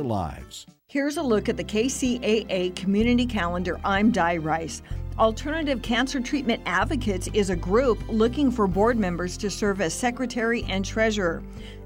lives. Here's a look at the Kcaa Community Calendar. I'm Di Rice. Alternative Cancer Treatment Advocates is a group looking for board members to serve as secretary and treasurer.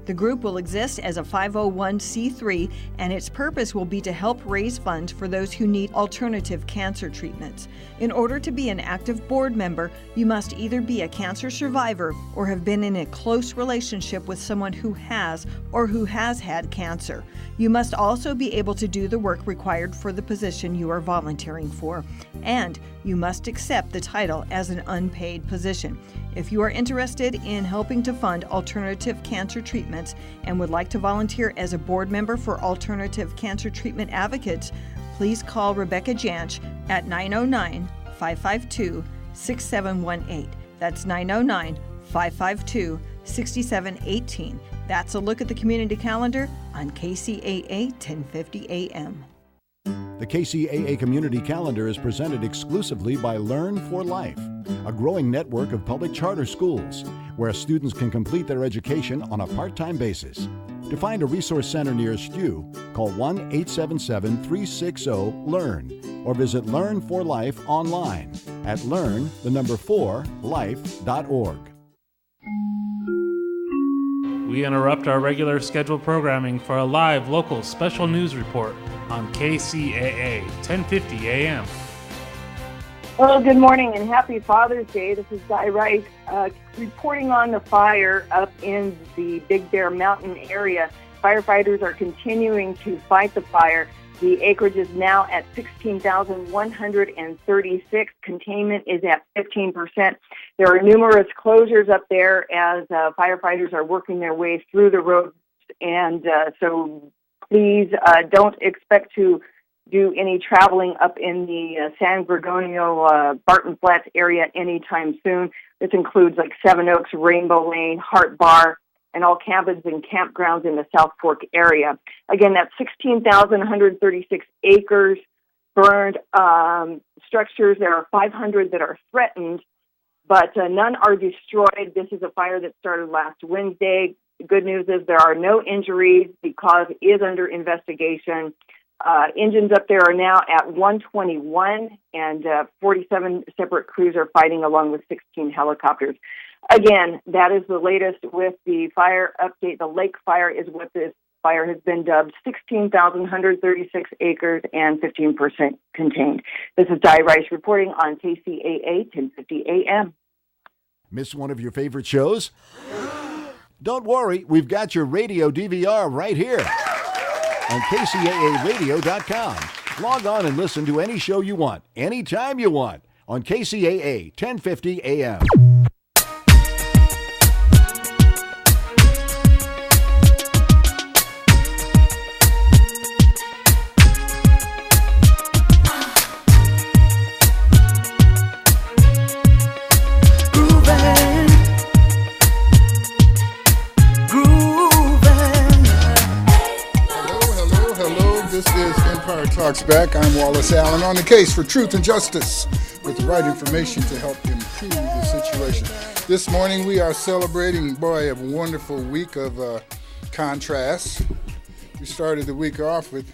The group will exist as a 501c3, and its purpose will be to help raise funds for those who need alternative cancer treatments. In order to be an active board member, you must either be a cancer survivor or have been in a close relationship with someone who has or who has had cancer. You must also be able to do the work required for the position you are volunteering for, and you must accept the title as an unpaid position. If you are interested in helping to fund alternative cancer treatments and would like to volunteer as a board member for Alternative Cancer Treatment Advocates, please call Rebecca Janch at 909-552-6718. That's 909-552-6718. That's a look at the community calendar on KCAA 1050 AM. The KCAA Community Calendar is presented exclusively by Learn for Life, a growing network of public charter schools where students can complete their education on a part-time basis. To find a resource center nearest you, call 1-877-360-LEARN or visit Learn for Life online at learn4life.org. We interrupt our regular scheduled programming for a live local special news report on KCAA 1050 AM. Well, good morning and happy Father's Day. This is Di Rice reporting on the fire up in the Big Bear Mountain area. Firefighters are continuing to fight the fire. The acreage is now at 16,136. Containment is at 15%. There are numerous closures up there as firefighters are working their way through the roads, and so please don't expect to do any traveling up in the San Gregorio, Barton Flats area anytime soon. This includes like Seven Oaks, Rainbow Lane, Hart Bar, and all cabins and campgrounds in the South Fork area. Again, that's 16,136 acres burned. Structures, there are 500 that are threatened, but none are destroyed. This is a fire that started last Wednesday. The good news is there are no injuries. The cause is under investigation. Engines up there are now at 121, and 47 separate crews are fighting along with 16 helicopters. Again, that is the latest with the fire update. The lake fire is what this fire has been dubbed, 16,136 acres and 15% contained. This is Di Rice reporting on KCAA 1050 AM. Miss one of your favorite shows? Don't worry, we've got your radio DVR right here on KCAAradio.com. Log on and listen to any show you want, anytime you want, on KCAA 1050 AM. Talks back. I'm Wallace Allen on the case for truth and justice with the right information to help improve the situation. This morning we are celebrating, a wonderful week of contrasts. We started the week off with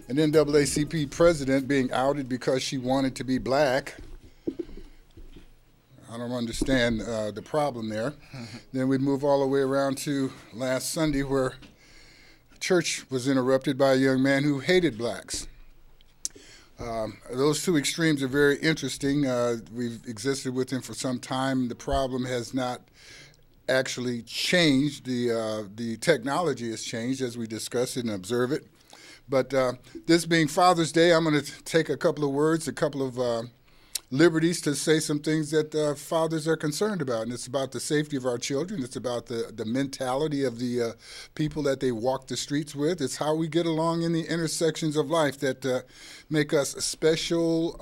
an NAACP president being outed because she wanted to be black. I don't understand the problem there. Then we move all the way around to last Sunday where church was interrupted by a young man who hated blacks. Those two extremes are very interesting. We've existed with them for some time. The problem has not actually changed. The technology has changed as we discuss it and observe it. But this being Father's Day, I'm going to take a couple of words, a couple of liberties to say some things that fathers are concerned about. And it's about the safety of our children. It's about the mentality of the people that they walk the streets with. It's how we get along in the intersections of life that make us special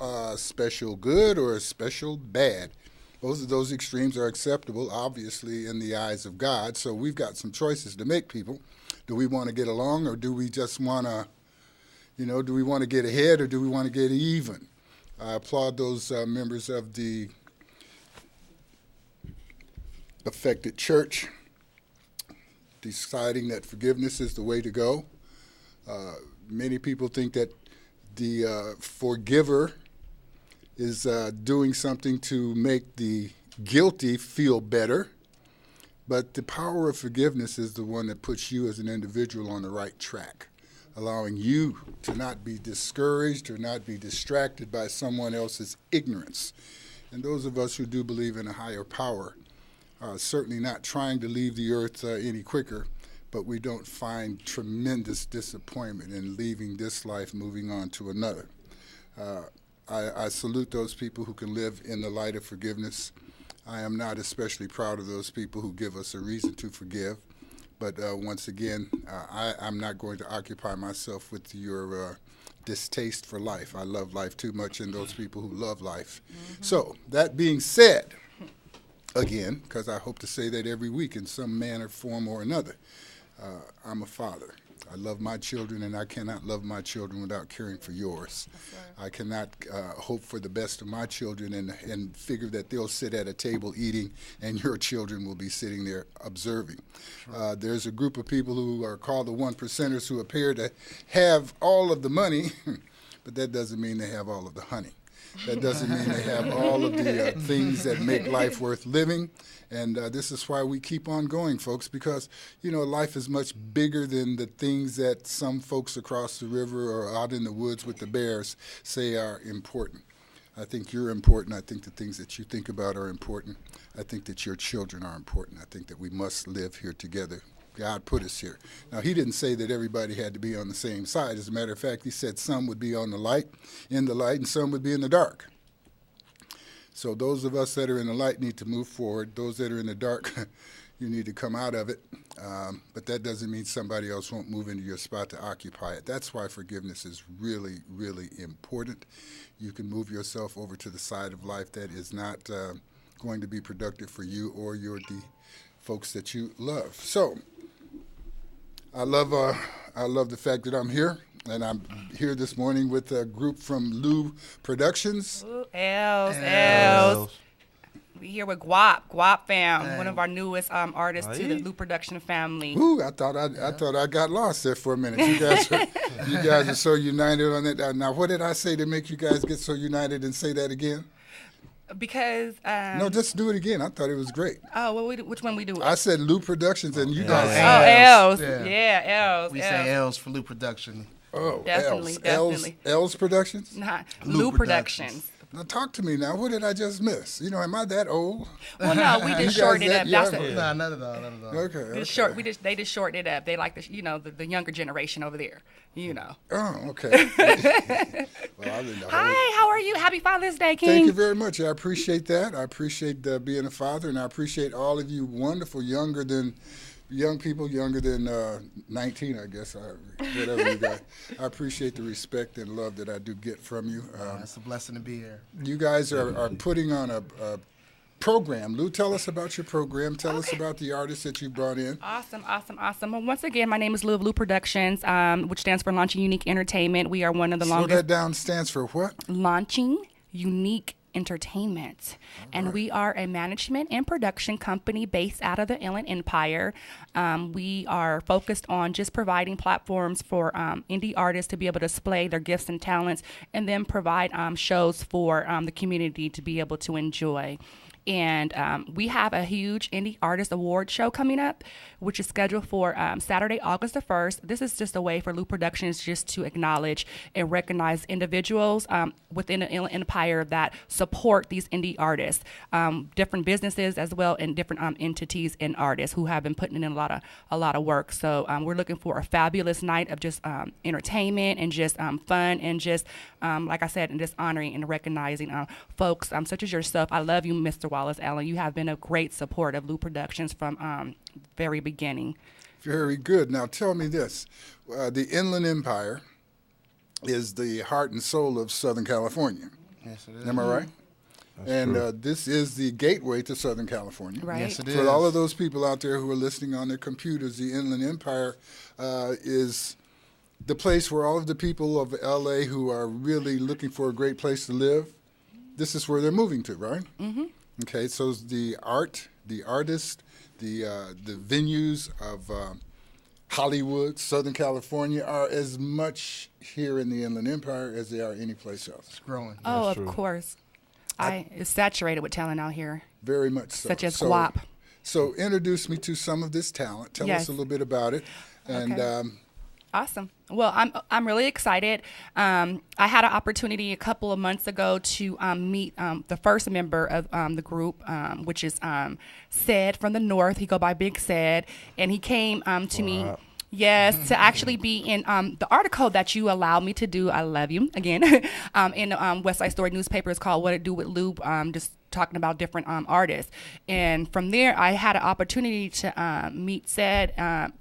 good or special bad. Both of those extremes are acceptable, obviously, in the eyes of God. So we've got some choices to make, people. Do we want to get along, or do we just want to, do we want to get ahead, or do we want to get even? I applaud those members of the affected church deciding that forgiveness is the way to go. Many people think that the forgiver is doing something to make the guilty feel better. But the power of forgiveness is the one that puts you as an individual on the right track, allowing you to not be discouraged or not be distracted by someone else's ignorance. And those of us who do believe in a higher power are certainly not trying to leave the earth any quicker, but we don't find tremendous disappointment in leaving this life, moving on to another. I salute those people who can live in the light of forgiveness. I am not especially proud of those people who give us a reason to forgive. But once again, I'm not going to occupy myself with your distaste for life. I love life too much, and those people who love life. Mm-hmm. So that being said, again, because I hope to say that every week in some manner, form, or another, I'm a father. I love my children, and I cannot love my children without caring for yours. Right. I cannot hope for the best of my children and figure that they'll sit at a table eating and your children will be sitting there observing. Sure. There's a group of people who are called the 1%ers who appear to have all of the money, but that doesn't mean they have all of the honey. That doesn't mean they have all of the things that make life worth living. And this is why we keep on going, folks, because, life is much bigger than the things that some folks across the river or out in the woods with the bears say are important. I think you're important. I think the things that you think about are important. I think that your children are important. I think that we must live here together. God put us here. Now, he didn't say that everybody had to be on the same side. As a matter of fact, he said some would be on the light, in the light, and some would be in the dark. So those of us that are in the light need to move forward. Those that are in the dark, you need to come out of it. But that doesn't mean somebody else won't move into your spot to occupy it. That's why forgiveness is really, really important. You can move yourself over to the side of life that is not going to be productive for you or the folks that you love. So I love the fact that I'm here, and I'm here this morning with a group from Lou Productions. Ooh, Els. We here with Guap fam, one of our newest artists to the Lou Production family. Ooh, I thought I got lost there for a minute. You guys are so united on it. Now, what did I say to make you guys get so united, and say that again? Because no, just do it again. I thought it was great. Oh, well, which one we do? I said Lou Productions, and you guys. Els. Yeah, Els. We say Els for Lou Production. Oh, definitely. Els Productions. Nah, Lou Productions. Now talk to me now. What did I just miss? Am I that old? Well, no, we just shortened it up. Not at all. Okay. They just shortened it up. They like the younger generation over there. Oh, okay. Well, I didn't know. Hi, how are you? Happy Father's Day, King. Thank you very much. I appreciate that. I appreciate being a father, and I appreciate all of you wonderful young people younger than 19, I guess, whatever you got. I appreciate the respect and love that I do get from you. It's a blessing to be here. You guys are putting on a program. Lou, tell us about your program. Tell us about the artists that you brought in. Awesome. Well, once again, my name is Lou of Lou Productions, which stands for Launching Unique Entertainment. We are one of the longest. Slow that down. Stands for what? Launching Unique Entertainment. And we are a management and production company based out of the Inland Empire. We are focused on just providing platforms for indie artists to be able to display their gifts and talents, and then provide shows for the community to be able to enjoy. And we have a huge Indie Artist Award show coming up, which is scheduled for Saturday, August the 1st. This is just a way for Lou Productions just to acknowledge and recognize individuals within the empire that support these indie artists, different businesses as well, and different entities and artists who have been putting in a lot of work. So we're looking for a fabulous night of just entertainment and just fun and just, like I said, and just honoring and recognizing folks such as yourself. I love you, Mr. Wallace Allen. You have been a great support of Lou Productions from very beginning. Very good. Now tell me this. The Inland Empire is the heart and soul of Southern California. Yes, it is. Am I right? That's true. This is the gateway to Southern California. Right. Yes, it is. For all of those people out there who are listening on their computers, the Inland Empire is the place where all of the people of L.A. who are really looking for a great place to live, this is where they're moving to, right? Mm-hmm. Okay, so the art, the artists, the venues of Hollywood, Southern California are as much here in the Inland Empire as they are anyplace else. It's growing. Oh, That's of true. course. It's saturated with talent out here, Very much so. such as so, guap. So introduce me to some of this talent. Tell Yes. us a little bit about it. And Okay. Awesome. Well, I'm really excited. I had an opportunity a couple of months ago to meet the first member of the group, which is Ced from the North. He go by Big Ced, and he came to me. Yes, to actually be in the article that you allowed me to do. I love you again. In West Side Story newspaper, it's called "What It Do with Lube." Just talking about different artists, and from there, I had an opportunity to meet Ced,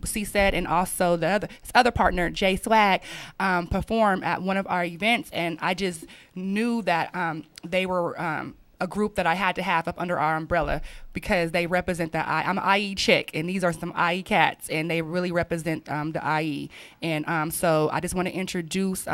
see Ced, and also his other partner, Jay Swag, perform at one of our events, and I just knew that they were. A group that I had to have up under our umbrella because they represent I'm an IE chick, and these are some IE cats, and they really represent the IE. And so I just want to introduce,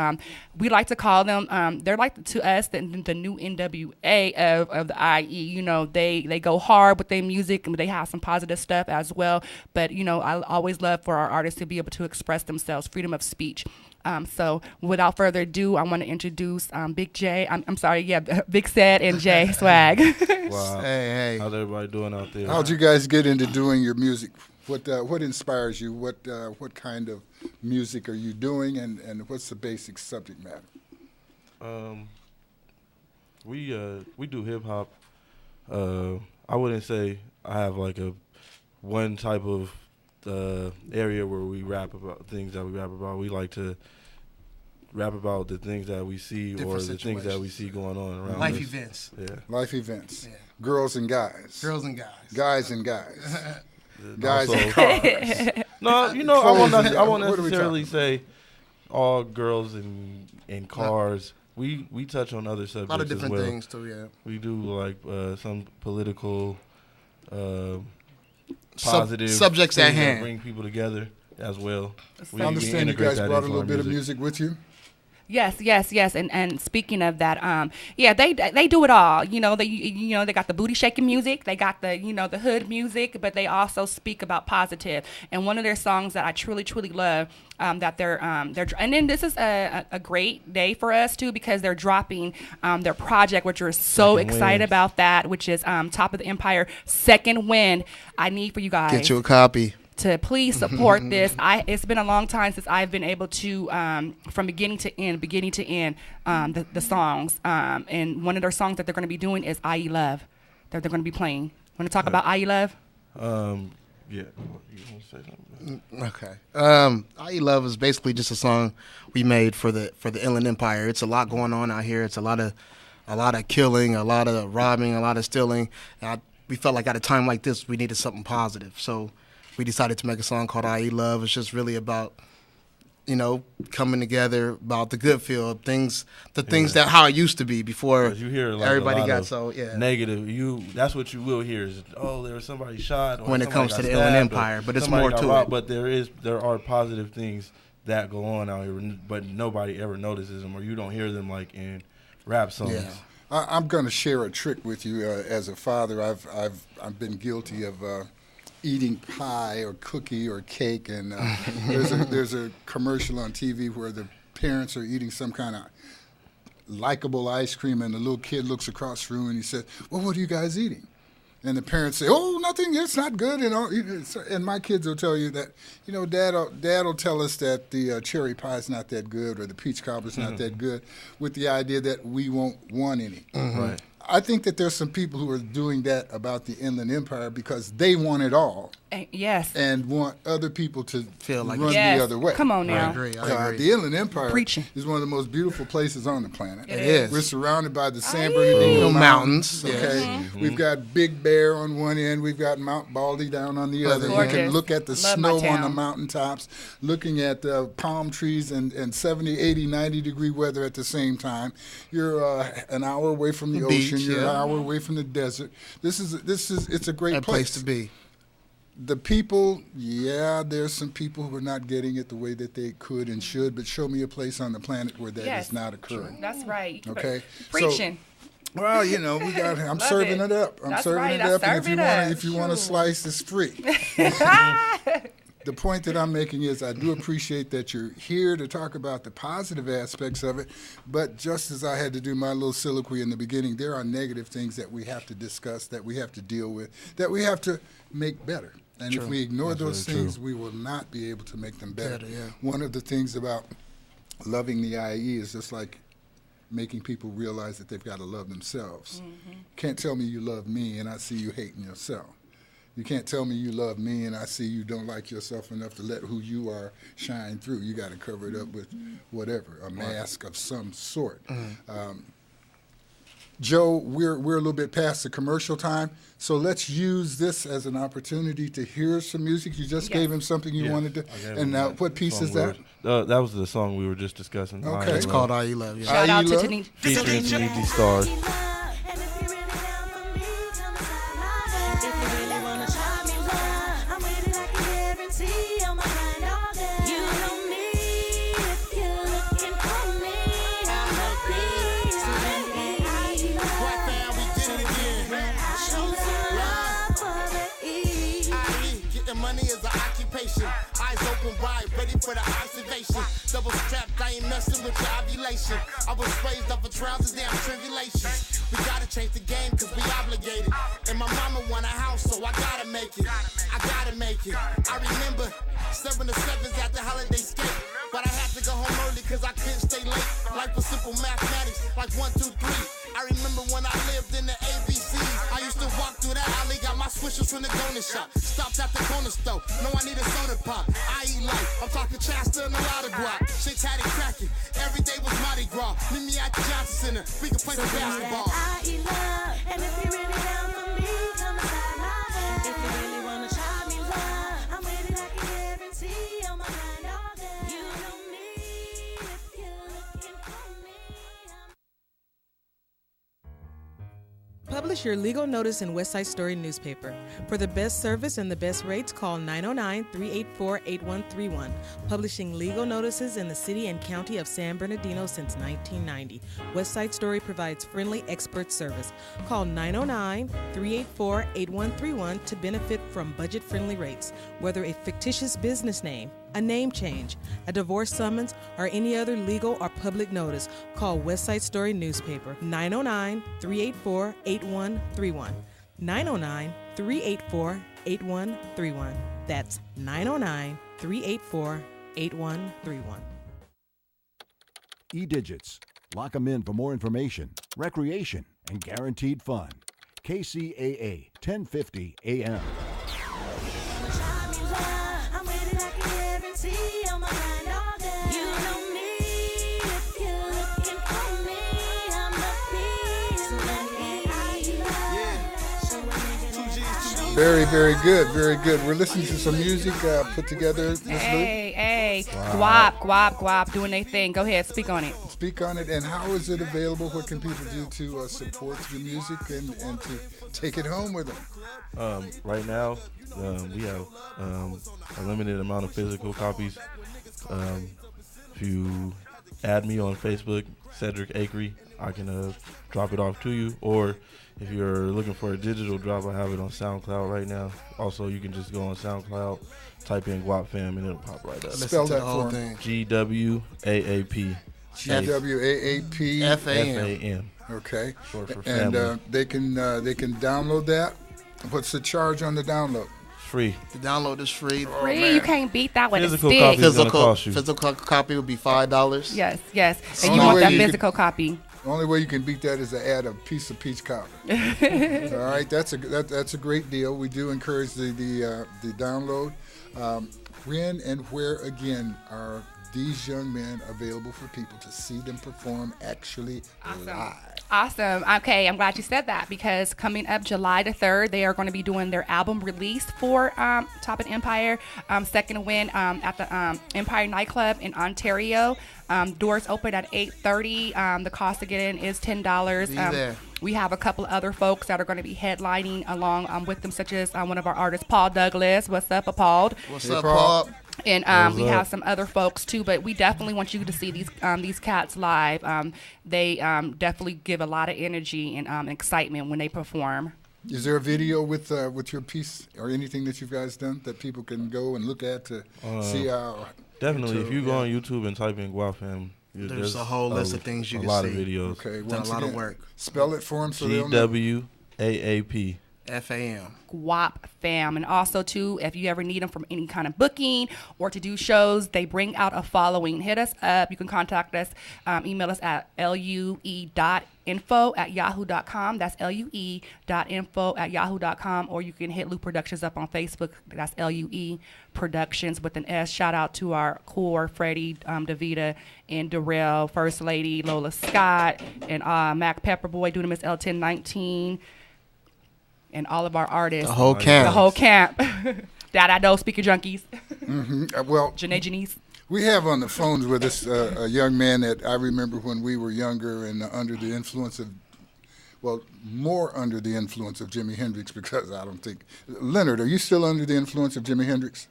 we like to call them, they're like to us the new NWA of the IE. You know, they go hard with their music, and they have some positive stuff as well. But, you know, I always love for our artists to be able to express themselves, freedom of speech. So without further ado, I want to introduce Big J. I'm sorry, Big Ced and Jay Swag. Wow. Hey. How's everybody doing out there? how'd you guys get into doing your music? What inspires you? What kind of music are you doing, and what's the basic subject matter? We do hip hop. I wouldn't say I have like a one type of area where we rap about things that we rap about. We like to rap about the things that we see Different or the things that we situations. see going on around Life us. events. Yeah. Life events. Yeah. Girls and guys. Girls and guys. Guys and guys. Guys Also- and cars. No, you know, I won't Clothes and- won't what are we necessarily talking say all girls and cars. We touch on other A subjects lot of different as well. things too. Yeah. We do like some political, positive subjects things at hand. that bring people together as well. I understand you integrate guys that brought a into little our bit of music with you. Yes. And speaking of that, they do it all. You know, they got the booty shaking music, they got the the hood music, but they also speak about positive. And one of their songs that I truly love, that they're and then this is a great day for us too because they're dropping their project, which we're so Second excited Wind. about that, which is Top of the Empire, Second Wind. I need for you guys Get you a copy. to please support this. It's been a long time since I've been able to, from beginning to end, the songs. And one of their songs that they're going to be doing is IE Love, that they're going to be playing. Want to talk about IE Love? Yeah. You want to say something? Okay. IE Love is basically just a song we made for the Inland Empire. It's a lot going on out here. It's a lot of killing, a lot of robbing, a lot of stealing. We felt like at a time like this, we needed something positive. So we decided to make a song called IE Love. It's just really about, coming together, about the good feel, things that how it used to be before 'Cause you hear like everybody a lot got of so, yeah. negative. That's what you will hear is, there was somebody shot. Or When it somebody comes got to the stabbed, Inland or Empire, but it's somebody more got to robbed. it. But there are positive things that go on out here, but nobody ever notices them, or you don't hear them like in rap songs. Yeah. I'm going to share a trick with you. As a father, I've been guilty of eating pie or cookie or cake, and there's a commercial on TV where the parents are eating some kind of likable ice cream, and the little kid looks across the room and he says, "Well, what are you guys eating?" And the parents say, "Oh, nothing. It's not good." And my kids will tell you that, Dad will tell us that the cherry pie is not that good or the peach cobbler is not that good, with the idea that we won't want any. Right. I think that there's some people who are doing that about the Inland Empire because they want it all Yes. and want other people to Feel like run Yes. the other way. Come on I now. agree. The Inland Empire Preaching. is one of the most beautiful places on the planet. It is. We're surrounded by the San Bernardino Mountains. Okay, Mm-hmm. we've got Big Bear on one end, we've got Mount Baldy down on the other. You can Gorgeous. look at the Love my snow on the town. mountaintops, looking at palm trees and 70, 80, 90-degree weather at the same time. You're an hour away from the Beach, ocean. You're yeah. an hour away from the desert. It's a great That place to be. The people, there's some people who are not getting it the way that they could and should, but show me a place on the planet where that Yes. is not occurring. That's right. Okay? Preaching. Well, we got. I'm Love serving it. it up. I'm That's serving right, it I up, and serve it up. if you want a Shoot. slice, it's free. the point that I'm making is I do appreciate that you're here to talk about the positive aspects of it, but just as I had to do my little soliloquy in the beginning, there are negative things that we have to discuss, that we have to deal with, that we have to make better. And if we ignore those things, we will not be able to make them better. One of the things about loving the IE is just like making people realize that they've got to love themselves. Can't tell me you love me and I see you hating yourself. You can't tell me you love me and I see you don't like yourself enough to let who you are shine through. You got to cover it up with whatever, a mask of some sort. Joe, we're a little bit past the commercial time, so let's use this as an opportunity to hear some music. You just gave him something you wanted to, and now what piece is that? That was the song we were just discussing. Okay. It's called I Love. Shout out to featuring Tanidi Stars. Money is an occupation. Eyes open wide, ready for the observation. Double strapped, I ain't messing with your ovulation. I was raised off of trials and damn tribulations. We gotta change the game cause we obligated. And my mama want a house, so I gotta make it. I gotta make it. I remember 7 to 7s at the holiday skate. But I had to go home early cause I couldn't stay late. Life was simple mathematics, like 1, 2, 3. I remember when I lived in the ABCs. I used to walk through the alley, got my swishers from the donut shop. Stopped at the corner store, no I need a soda pop. I eat life, I'm talking Chester and a lot of guac. Shit had it cracking, every day was Mardi Gras. Meet me at the Johnson Center, we can play some basketball. I eat love, and if you really down for me, come inside my head. If you really wanna try me, love, I'm with it like a guarantee on my mind all day. You know me, if you're looking for me. Publish your legal notice in West Side Story newspaper. For the best service and the best rates, call 909-384-8131. Publishing legal notices in the city and county of San Bernardino since 1990. West Side Story provides friendly expert service. Call 909-384-8131 to benefit from budget-friendly rates. Whether a fictitious business name, a name change, a divorce summons, or any other legal or public notice, call West Side Story newspaper 909-384-8131. 909-384-8131. That's 909-384-8131. E-Digits. Lock 'em in for more information, recreation, and guaranteed fun. KCAA 1050 AM. Very, very good, very good. We're listening to some music put together. Hey, guap, doing their thing. Go ahead, speak on it. Speak on it, and how is it available? What can people do to support the music and to take it home with them? Right now, we have a limited amount of physical copies. If you add me on Facebook, Cedric Akery, I can drop it off to you. Or if you're looking for a digital drop, I have it on SoundCloud right now. Also, you can just go on SoundCloud, type in Guap Fam, and it'll pop right up. Spell that for me. GWAAP. GWAAP. FAM. Okay. Short for family. And they can download that. What's the charge on the download? Free. The download is free. Free, you can't beat that with a Physical stick. copy is gonna cost you. Physical copy would be $5. Yes. And Only you want way that you physical copy. The only way you can beat that is to add a piece of peach cobbler. All right, that's a great deal. We do encourage the download. When and where again are these young men available for people to see them perform actually live? Awesome. Okay, I'm glad you said that because coming up July the 3rd, they are going to be doing their album release for Top of the Empire, Second Win at the Empire Nightclub in Ontario. Doors open at 8:30. The cost to get in is $10. We have a couple of other folks that are going to be headlining along with them, such as one of our artists, Paul Douglas. What's up, Paul? What's up, Paul? And we have some other folks too, but we definitely want you to see these cats live. They definitely give a lot of energy and excitement when they perform. Is there a video with your piece or anything that you guys done that people can go and look at to see how? Definitely, if you go on yeah. YouTube and type in Guafam, There's a whole list of things you a can lot see. of videos. Okay, Done a lot of work. Spell it for them so they'll know. GWAAP. FAM. Guap fam. And also too, if you ever need them from any kind of booking or to do shows, they bring out a following. Hit us up. You can contact us. Email us at lue.info@yahoo.com. That's lue.info@yahoo.com. Or you can hit Lou Productions up on Facebook. That's LUE Productions with an S. Shout out to our core, Freddie, Davita, and Darrell, First Lady, Lola Scott, and Mac Pepperboy, doing Miss L1019. And all of our artists. The whole camp. The whole camp. That I know, Speaker Junkies. Well, Janae Janice. we have on the phones with us a young man that I remember when we were younger and under the influence of, well, more under the influence of Jimi Hendrix, because I don't think. Leonard, are you still under the influence of Jimi Hendrix?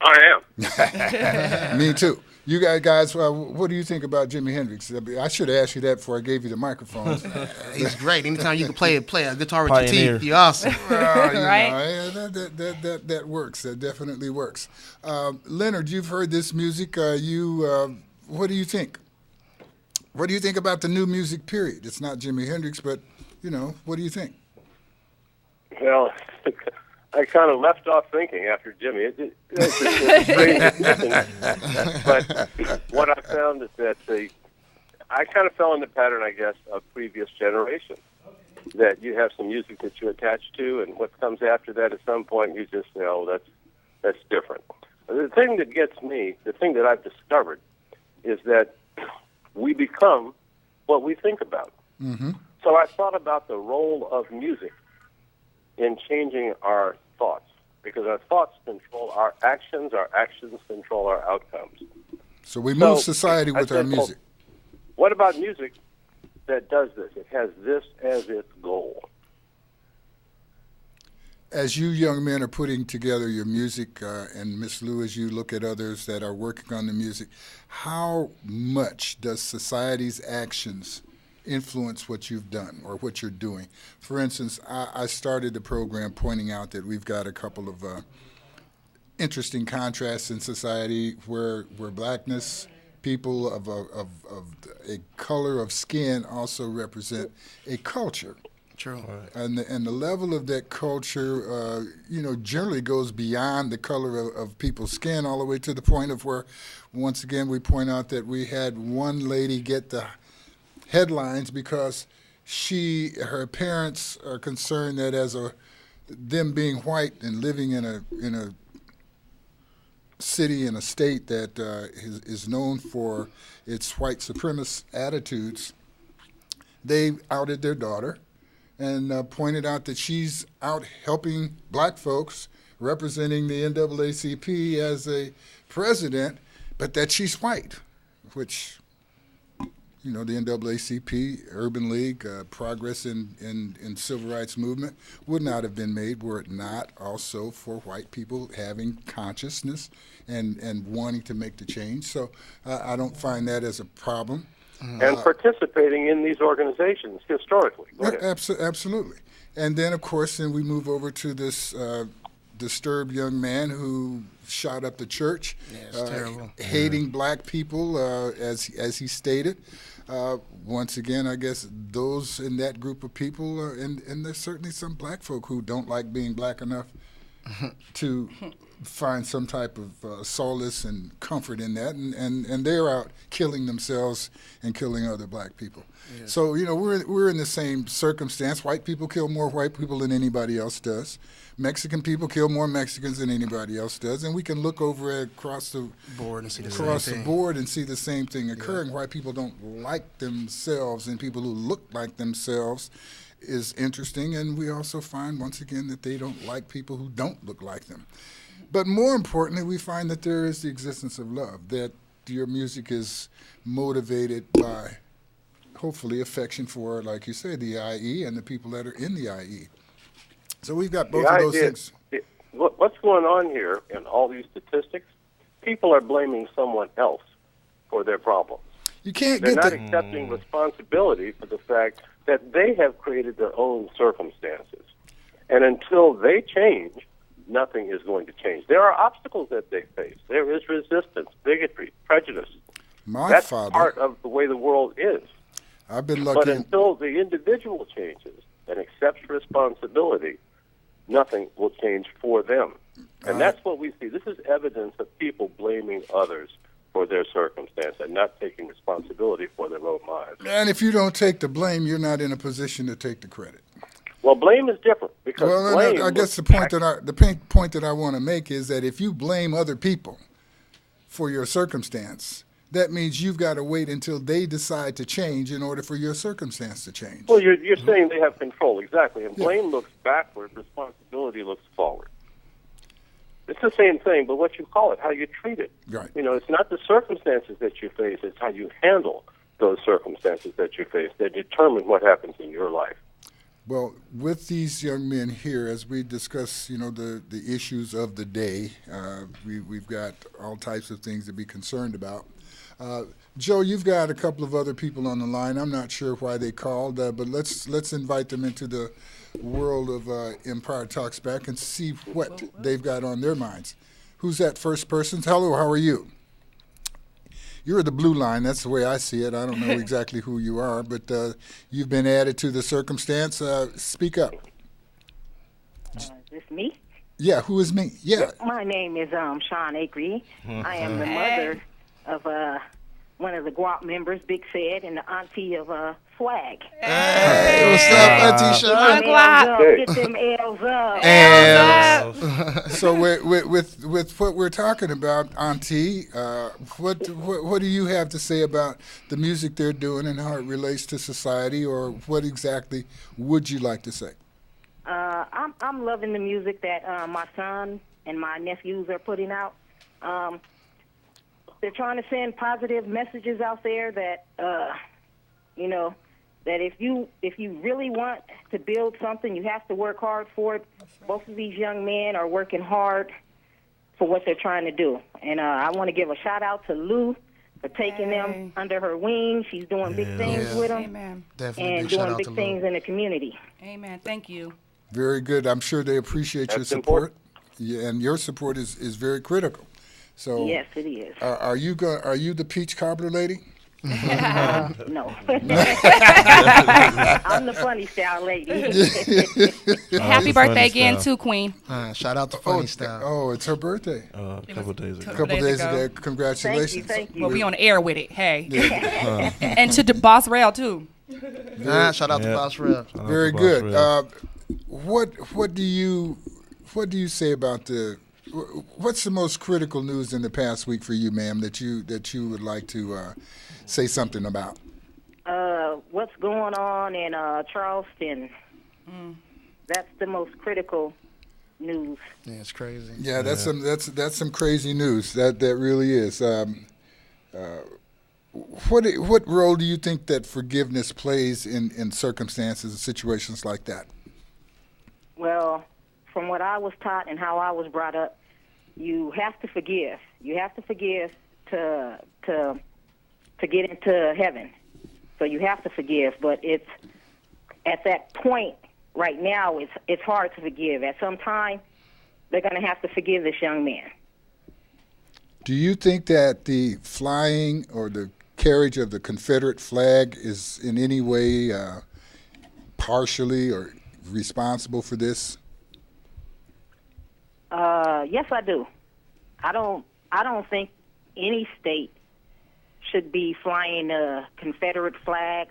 I am. Me too. You guys, what do you think about Jimi Hendrix? I should have asked you that before I gave you the microphone. He's great. Anytime you can play a guitar with Pioneer. your teeth, you're awesome. Right? That works. That definitely works. Leonard, you've heard this music. What do you think? What do you think about the new music period? It's not Jimi Hendrix, but, what do you think? Well, I kind of left off thinking after Jimmy. It's strange admission. But what I found is that I kind of fell in the pattern, I guess, of previous generations. That you have some music that you attach to, and what comes after that at some point, you just say, oh, that's different. The thing that gets me, the thing that I've discovered, is that we become what we think about. Mm-hmm. So I thought about the role of music in changing our thoughts, because our thoughts control our actions control our outcomes. So we move society with our well, music. what about music that does this? It has this as its goal. As you young men are putting together your music, and Miss Lou, as you look at others that are working on the music, how much does society's actions influence what you've done or what you're doing? For instance, I started the program pointing out that we've got a couple of interesting contrasts in society where blackness, people of a color of skin also represent a culture. True. And the level of that culture, generally goes beyond the color of people's skin all the way to the point of where, once again, we point out that we had one lady get the headlines because her parents are concerned that them being white and living in a city, in a state that is known for its white supremacist attitudes, they outed their daughter and pointed out that she's out helping black folks, representing the NAACP as a president, but that she's white, which, the NAACP, Urban League, progress in civil rights movement would not have been made were it not also for white people having consciousness and wanting to make the change. So I don't find that as a problem. And participating in these organizations historically. Go ahead. Absolutely. And then, of course, we move over to this disturbed young man who shot up the church, terrible. Hating black people, as he stated. Once again, I guess those in that group of people, and there's certainly some black folk who don't like being black enough to find some type of solace and comfort in that, and they're out killing themselves and killing other black people. Yes. So we're in the same circumstance. White people kill more white people than anybody else does. Mexican people kill more Mexicans than anybody else does, and we can look over across the board and see the same thing occurring. White people don't like themselves, and people who look like themselves is interesting, and we also find once again that they don't like people who don't look like them. But more importantly, we find that there is the existence of love, that your music is motivated by, hopefully, affection for, like you said, the IE and the people that are in the IE. So we've got both of those things. What's going on here in all these statistics? People are blaming someone else for their problems. You can't They're get not accepting responsibility for the fact that they have created their own circumstances. And until they change, nothing is going to change. There are obstacles that they face. There is resistance, bigotry, prejudice. That's part of the way the world is. I've been lucky. But until the individual changes and accepts responsibility, nothing will change for them. And that's what we see. This is evidence of people blaming others for their circumstance and not taking responsibility for their own lives. And if you don't take the blame, you're not in a position to take the credit. Well, blame is different because blame I guess the point that I want to make is that if you blame other people for your circumstance, that means you've got to wait until they decide to change in order for your circumstance to change. Well, you're saying they have control, exactly. And blame looks backward, responsibility looks forward. It's the same thing, but what you call it, how you treat it. Right. You know, it's not the circumstances that you face, it's how you handle those circumstances that you face that determine what happens in your life. Well, with these young men here, as we discuss, the issues of the day, we've got all types of things to be concerned about. Joe, you've got a couple of other people on the line. I'm not sure why they called, but let's invite them into the world of Empire Talks Back and see what they've got on their minds. Who's that first person? Hello, how are you? You're the blue line. That's the way I see it. I don't know exactly who you are, but you've been added to the circumstance. Speak up. Is this me? Yeah, who is me? Yeah. My name is Sean Acree. I am the mother of one of the Guap members, Big Fed, and the auntie of Swag. Hey, what's up, Auntie Sean? Get them L's up. And so with what we're talking about, Auntie, what do you have to say about the music they're doing and how it relates to society, or what exactly would you like to say? I'm loving the music that my son and my nephews are putting out. They're trying to send positive messages out there that, that if you really want to build something, you have to work hard for it. Both of these young men are working hard for what they're trying to do. And I want to give a shout-out to Lou for taking them under her wing. She's doing big things with them. Amen. Definitely and doing big things in the community. Amen. Thank you. Very good. I'm sure they appreciate your support. Yeah, and your support is very critical. So yes, it is. Are you the peach cobbler lady? No. I'm the funny style lady. Happy birthday again, too, Queen. Shout out to Funny Style. Oh, it's her birthday. A couple days ago. Couple days ago. Congratulations. Thank you. We'll be on the air with it. Hey. And to the Boss Rail, too. Shout out to Boss Rail. Very good. What do you say about what's the most critical news in the past week for you, ma'am, that you would like to say something about? What's going on in Charleston? That's the most critical news. Yeah, it's crazy. Yeah, that's some crazy news. That really is. What role do you think that forgiveness plays in circumstances and situations like that? Well, from what I was taught and how I was brought up, you have to forgive. You have to forgive to get into heaven. So you have to forgive, but it's at that point right now it's hard to forgive. At some time, they're going to have to forgive this young man. Do you think that the flying or the carriage of the Confederate flag is in any way partially or responsible for this? Yes, I do. I don't think any state should be flying a Confederate flag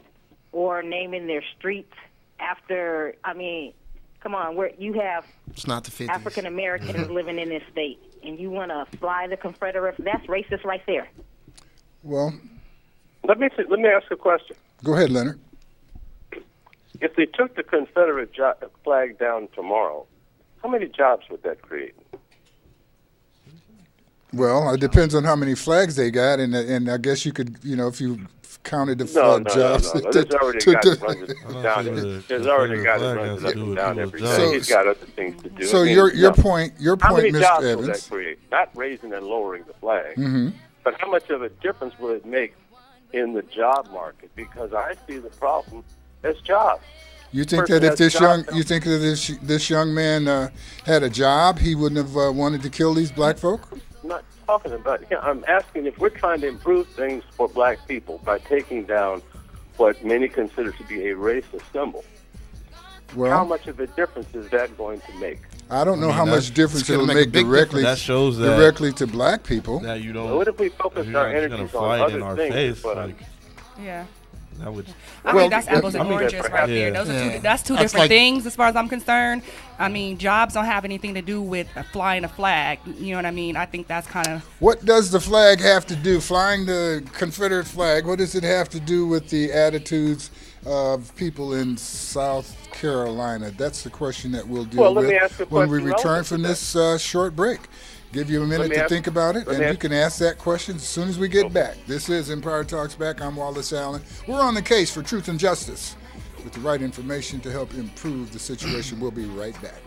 or naming their streets after. I mean, come on, you have it's not the 50s. African Americans living in this state, and you want to fly the Confederate? That's racist right there. Well, let me ask a question. Go ahead, Leonard. If they took the Confederate flag down tomorrow, how many jobs would that create? Well, it depends on how many flags they got, and I guess you could, if you counted the jobs. No. There's already a guy that runs it down. There's already a guy that runs it up and down every day. He's got other things to do. So your point, how many Mr. jobs Evans. will that create? Not raising and lowering the flag, Mm-hmm. but how much of a difference will it make in the job market? Because I see the problem as jobs. You think Person that if has this jobs young, you think that this young man had a job, he wouldn't have wanted to kill these black folk? I'm not talking about. I'm asking if we're trying to improve things for black people by taking down what many consider to be a racist symbol. Well, how much of a difference is that going to make? I don't know how much difference it'll make directly. That shows that directly to black people. That you don't. Well, what if we focus our energies on other things? Yeah. That would. I think that's apples and oranges right there. Those are that's two different things as far as I'm concerned. I mean, jobs don't have anything to do with flying a flag. You know what I mean? I think that's kind of. What does the flag have to do? Flying the Confederate flag, what does it have to do with the attitudes of people in South Carolina? That's the question that we'll deal with when we return from this short break. Give you a minute to think about it, and you can ask that question as soon as we get back. This is Empire Talks Back. I'm Wallace Allen. We're on the case for truth and justice with the right information to help improve the situation. We'll be right back.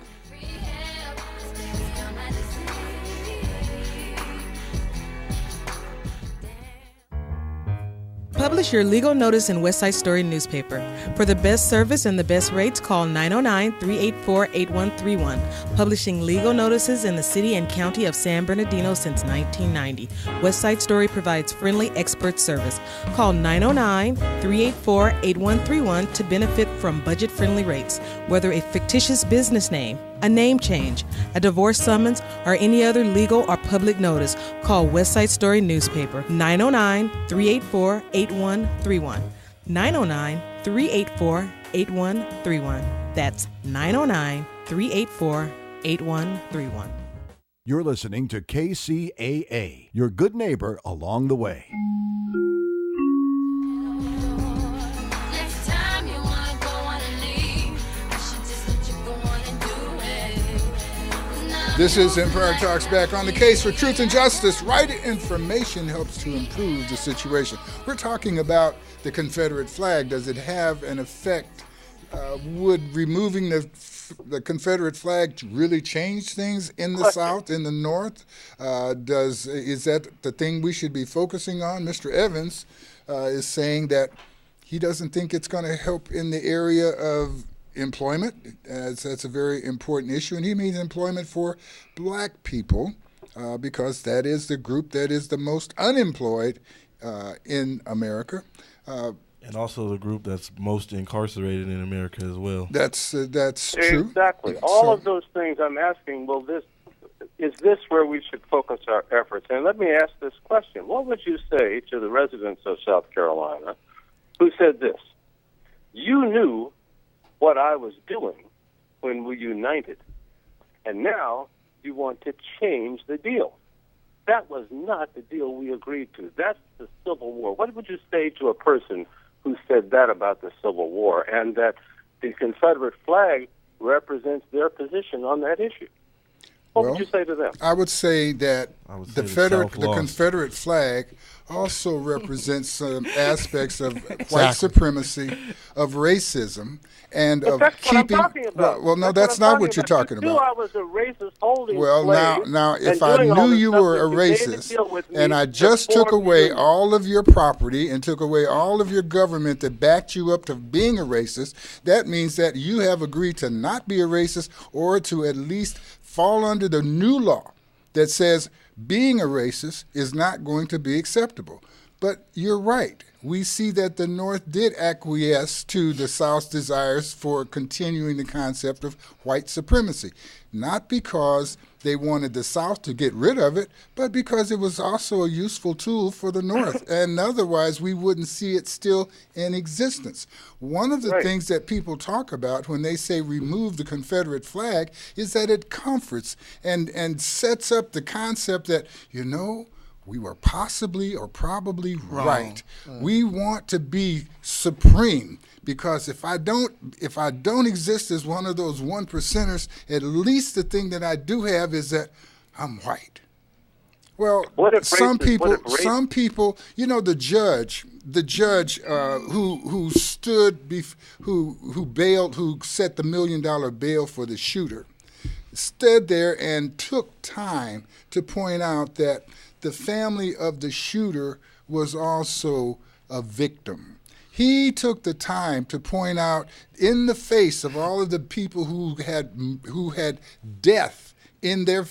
Publish your legal notice in West Side Story newspaper. For the best service and the best rates, call 909-384-8131. Publishing legal notices in the city and county of San Bernardino since 1990. West Side Story provides friendly expert service. Call 909-384-8131 to benefit from budget-friendly rates. Whether a fictitious business name, a name change, a divorce summons, or any other legal or public notice, call West Side Story newspaper 909-384-8131. 909-384-8131. That's 909-384-8131. You're listening to KCAA, your good neighbor along the way. This is Empire Talks Back on the case for truth and justice. Right information helps to improve the situation. We're talking about the Confederate flag. Does it have an effect? Would removing the Confederate flag really change things in the South, in the North? Is that the thing we should be focusing on? Mr. Evans is saying that he doesn't think it's going to help in the area of employment, as that's a very important issue, and he means employment for black people because that is the group that is the most unemployed in America. And also the group that's most incarcerated in America as well. That's true. Exactly. All of those things I'm asking, is this where we should focus our efforts? And let me ask this question. What would you say to the residents of South Carolina who said this? You knew what I was doing when we united, and now you want to change the deal. That was not the deal we agreed to. That's the Civil War. What would you say to a person who said that about the Civil War and that the Confederate flag represents their position on that issue? What would you say to them? I would say that the Confederate flag also represents some aspects of white supremacy, of racism, and but of that's keeping. What I'm talking about. Well, no, that's not what you're talking about. You knew I was a racist holding now, if I knew you were a racist, and I just took away all of your property and took away all of your government that backed you up to being a racist, that means that you have agreed to not be a racist or to at least fall under the new law that says being a racist is not going to be acceptable. But you're right. We see that the North did acquiesce to the South's desires for continuing the concept of white supremacy, not because they wanted the South to get rid of it, but because it was also a useful tool for the North. And otherwise, we wouldn't see it still in existence. One of the things that people talk about when they say remove the Confederate flag is that it comforts and sets up the concept that, we were possibly or probably right. We want to be supreme because if I don't exist as one of those 1%ers, at least the thing that I do have is that I'm white. Well, some people, the judge who set the $1 million bail for the shooter, stood there and took time to point out that the family of the shooter was also a victim. He took the time to point out, in the face of all of the people who had death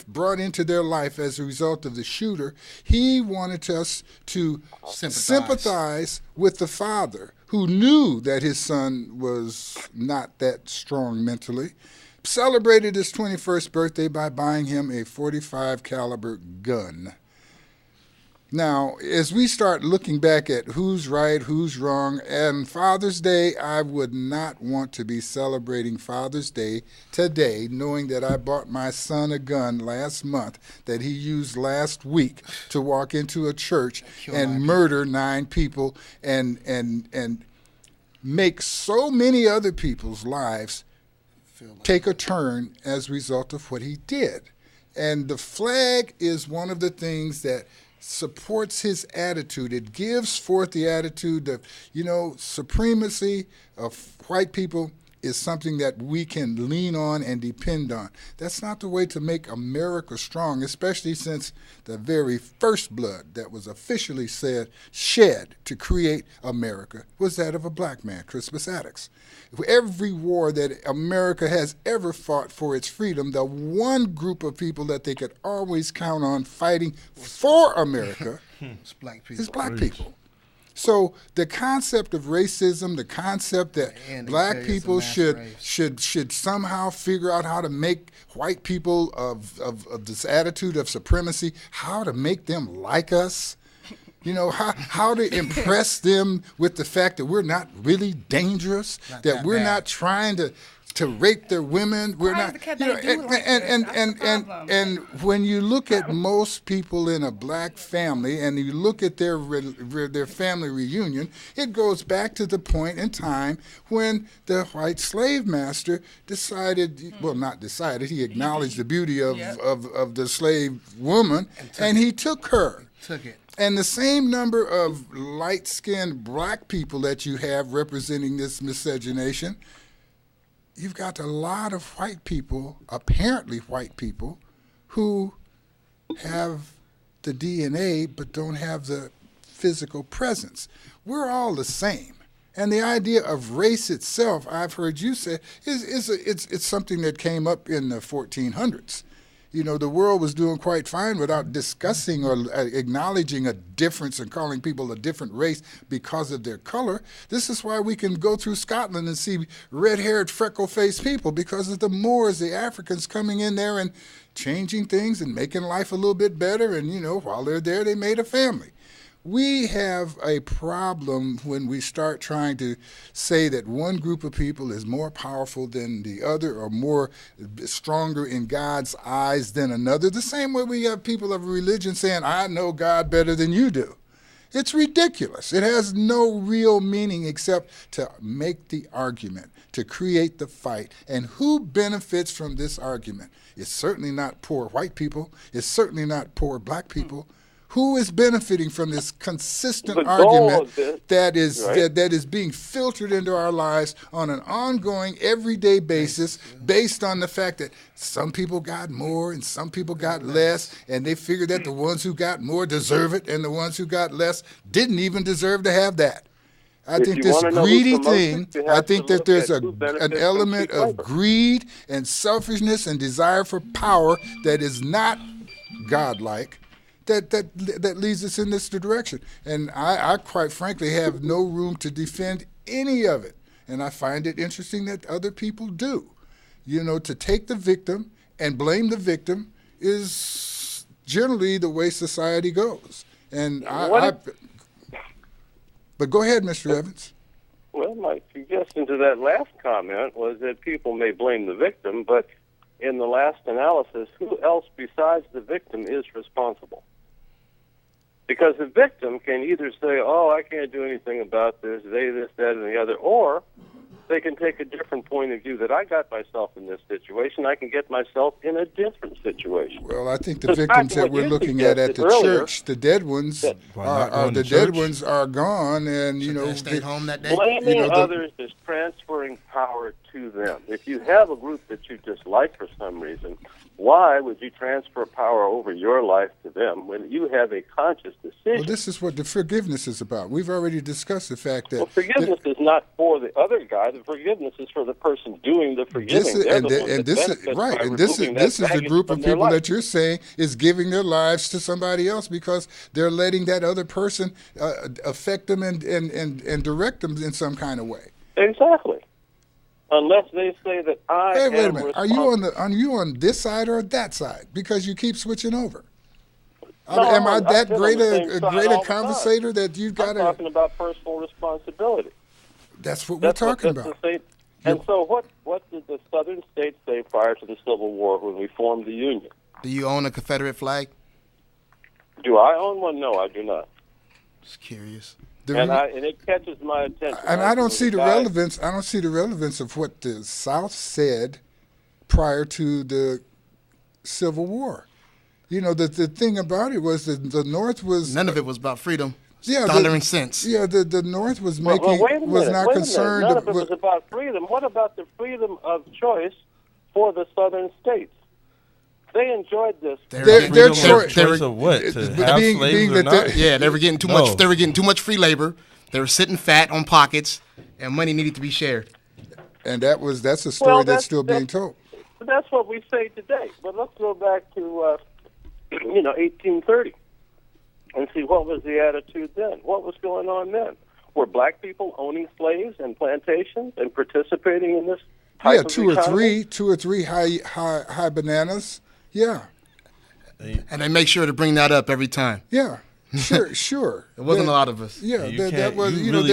brought into their life as a result of the shooter, he wanted us to sympathize with the father who knew that his son was not that strong mentally, celebrated his 21st birthday by buying him a .45 caliber gun. Now, as we start looking back at who's right, who's wrong, and Father's Day, I would not want to be celebrating Father's Day today knowing that I bought my son a gun last month that he used last week to walk into a church and murder 9 people and make so many other people's lives take a turn as a result of what he did. And the flag is one of the things that supports his attitude. It gives forth the attitude of, supremacy of white people is something that we can lean on and depend on. That's not the way to make America strong, especially since the very first blood that was officially shed to create America was that of a black man, Crispus Attucks. Every war that America has ever fought for its freedom, the one group of people that they could always count on fighting for America is black people. So the concept of racism, the concept that black people should somehow figure out how to make white people of this attitude of supremacy, how to make them like us, how to impress them with the fact that we're not really dangerous, that we're not trying to rape their women. We're not, and when you look at most people in a black family and you look at their family reunion, it goes back to the point in time when the white slave master he acknowledged the beauty of the slave woman, and he took her. And the same number of light-skinned black people that you have representing this miscegenation, you've got a lot of white people, apparently white people, who have the DNA but don't have the physical presence. We're all the same. And the idea of race itself, I've heard you say, it's something that came up in the 1400s. The world was doing quite fine without discussing or acknowledging a difference and calling people a different race because of their color. This is why we can go through Scotland and see red-haired, freckle-faced people, because of the Moors, the Africans coming in there and changing things and making life a little bit better. And, while they're there, they made a family. We have a problem when we start trying to say that one group of people is more powerful than the other or more stronger in God's eyes than another. The same way we have people of religion saying, I know God better than you do. It's ridiculous. It has no real meaning except to make the argument, to create the fight. And who benefits from this argument? It's certainly not poor white people. It's certainly not poor black people. Who is benefiting from this consistent argument that is being filtered into our lives on an ongoing, everyday basis based on the fact that some people got more and some people got less, and they figure that the ones who got more deserve it and the ones who got less didn't even deserve to have that. I think this greedy thing, I think that there's an element of greed and selfishness and desire for power that is not godlike. That leads us in this direction. And I quite frankly have no room to defend any of it. And I find it interesting that other people do. To take the victim and blame the victim is generally the way society goes. And but go ahead, Mr. Evans. Well, my suggestion to that last comment was that people may blame the victim, but in the last analysis, who else besides the victim is responsible? Because the victim can either say, I can't do anything about this, they, this, that, and the other, or they can can take a different point of view that I got myself in this situation. I can get myself in a different situation. Well, I think the victims that we're looking at the church, the dead ones, are gone, and they stayed home that day. Blaming others is transferring power to them. If you have a group that you dislike for some reason, why would you transfer power over your life to them when you have a conscious decision? Well, this is what the forgiveness is about. We've already discussed the fact that forgiveness is not for the other guy. The forgiveness is for the person doing the forgiving. This is the group of people that you're saying is giving their lives to somebody else because they're letting that other person affect them and direct them in some kind of way. Exactly. Unless they say that Hey, wait a minute. Are you on this side or that side? Because you keep switching over. Am I that great a conversator that you've got to? I'm talking about personal responsibility. That's what we're talking about. And so what did the southern states say prior to the Civil War when we formed the Union? Do you own a Confederate flag? Do I own one? No, I do not. Just curious. And it catches my attention. And I don't see the relevance. I don't see the relevance of what the South said prior to the Civil War. You know, the thing about it was that the North was none of it was about freedom. Yeah, thundering sense. Yeah, the North was not concerned. None of it was about freedom. What about the freedom of choice for the Southern states? They enjoyed this. Their choice of what? To have slaves or not? Yeah, they were getting too much. They were getting too much free labor. They were sitting fat on pockets, and money needed to be shared. And that's a story that's still being told. That's what we say today. But let's go back to 1830 and see what was the attitude then. What was going on then? Were black people owning slaves and plantations and participating in this type of economy? two or three high bananas. Yeah. And they make sure to bring that up every time. Yeah. Sure. It wasn't a lot of us. Yeah, you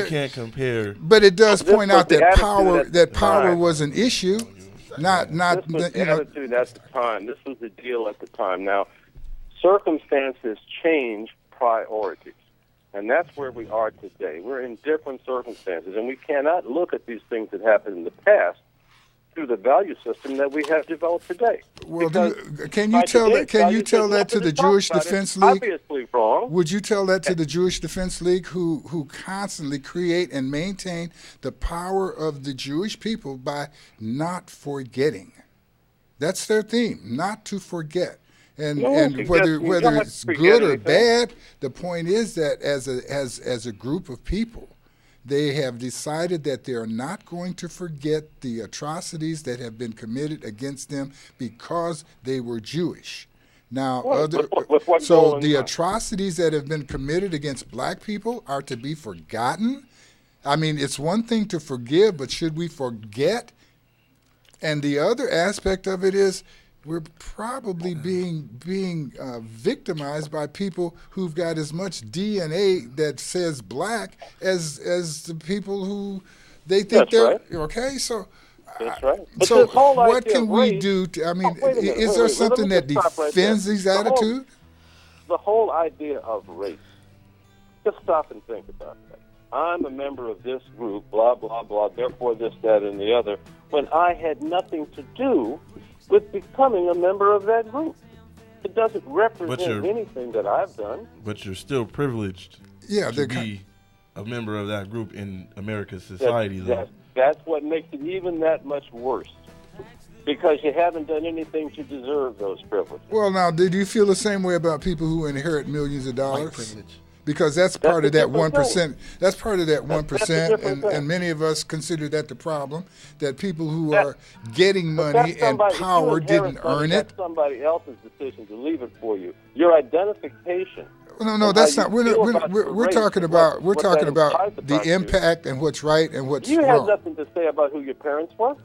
can't compare. But it does point out that power was an issue. Not this was the attitude at the time. This was the deal at the time. Now, circumstances change priorities. And that's where we are today. We're in different circumstances, and we cannot look at these things that happened in the past through the value system that we have developed today. Well, can you tell that to the Jewish Defense League? Obviously wrong. Would you tell that to the Jewish Defense League, who constantly create and maintain the power of the Jewish people by not forgetting? That's their theme, not to forget. And whether it's good or bad, the point is that as a group of people, they have decided that they are not going to forget the atrocities that have been committed against them because they were Jewish. Now, the atrocities that have been committed against black people are to be forgotten. I mean, it's one thing to forgive, but should we forget? And the other aspect of it is we're probably being victimized by people who've got as much DNA that says black as the people who they think they're okay. So, that's right. So what can we do? Is there something that defends these attitudes? The whole idea of race. Just stop and think about that. I'm a member of this group, blah blah blah. Therefore, this, that, and the other. When I had nothing to do with becoming a member of that group. It doesn't represent anything that I've done. But you're still privileged to be a member of that group in America's society. That's what makes it even that much worse. Because you haven't done anything to deserve those privileges. Well, now, did you feel the same way about people who inherit millions of dollars? White privilege. Because that's part of that 1%. That's part of that 1%, and many of us consider that the problem. That people who are getting money and power didn't earn it. That's somebody else's decision to leave it for you. Your identification. No, that's not. We're talking about the impact and what's right and what's wrong. You had nothing to say about who your parents were.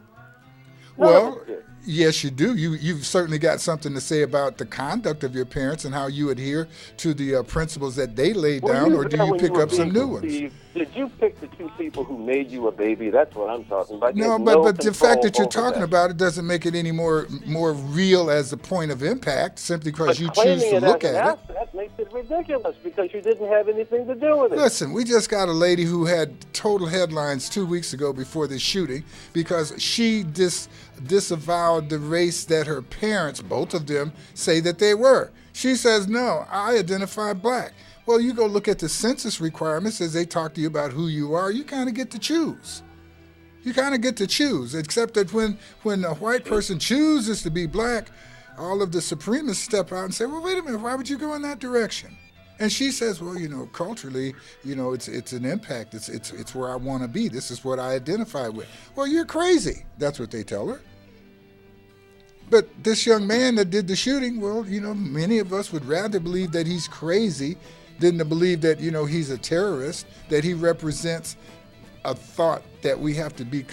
Well, yes, you do. You've certainly got something to say about the conduct of your parents and how you adhere to the principles that they laid down, or do you pick up some new ones? Did you pick the two people who made you a baby? That's what I'm talking about. No, but the fact that you're talking about it doesn't make it any more real as a point of impact, simply because you choose to look at it. That makes it ridiculous. ridiculous because you didn't have anything to do with it. Listen, we just got a lady who had total headlines 2 weeks ago before the shooting because she disavowed the race that her parents, both of them, say that they were. She says, no, I identify black. Well, you go look at the census requirements as they talk to you about who you are, you kind of get to choose. You kind of get to choose, except that when a white person chooses to be black, all of the supremacists step out and say, well, wait a minute, why would you go in that direction? And she says, well, culturally, it's an impact. It's where I want to be. This is what I identify with. Well, you're crazy. That's what they tell her. But this young man that did the shooting, well, many of us would rather believe that he's crazy than to believe that, he's a terrorist, that he represents a thought that we have to be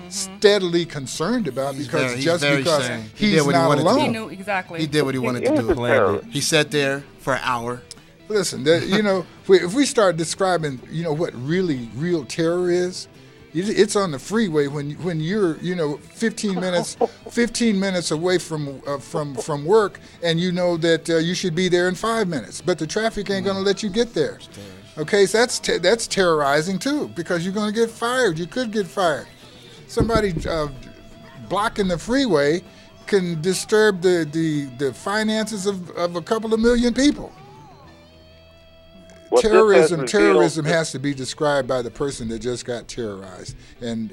steadily concerned about because he's not alone. He knew exactly. He did what he wanted to do. He sat there for an hour. Listen, if we start describing, what really real terror is, it's on the freeway when you're 15 minutes away from work and you know that you should be there in 5 minutes, but the traffic ain't going to let you get there. Okay, so that's terrorizing too because you're going to get fired. You could get fired. Somebody blocking the freeway can disturb the finances of a couple of million people. Terrorism has to be described by the person that just got terrorized, and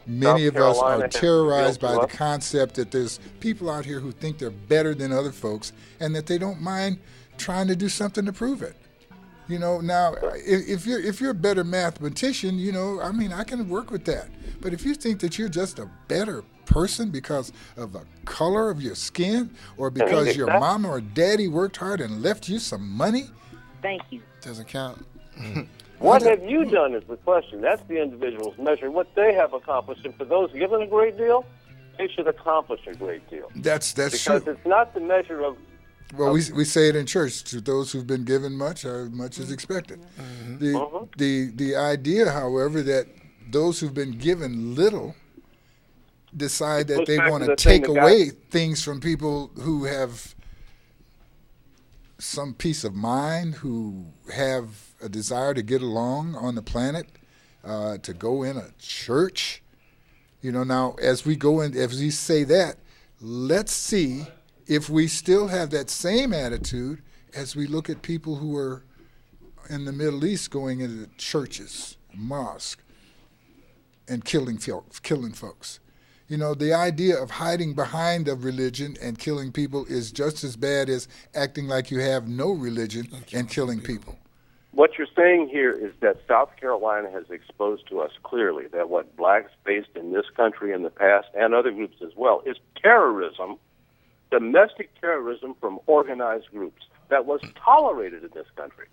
many of us are terrorized by the concept that there's people out here who think they're better than other folks, and that they don't mind trying to do something to prove it. Now if you're a better mathematician, I can work with that. But if you think that you're just a better person because of the color of your skin, or because your mama or daddy worked hard and left you some money, thank you. Doesn't count. What have you done is the question. That's the individual's measure. What they have accomplished, and for those given a great deal, they should accomplish a great deal. That's true. Because it's not the measure of. Well, we say it in church. To those who've been given much, much is expected. The idea, however, that those who've been given little decide that they want to take away things from people who have some peace of mind, who have a desire to get along on the planet, to go in a church. Now as we say that, let's see if we still have that same attitude as we look at people who are in the Middle East going into churches, mosques, and killing folks. The idea of hiding behind a religion and killing people is just as bad as acting like you have no religion and killing people. What you're saying here is that South Carolina has exposed to us clearly that what blacks faced in this country in the past, and other groups as well, is terrorism, domestic terrorism from organized groups that was tolerated in this country.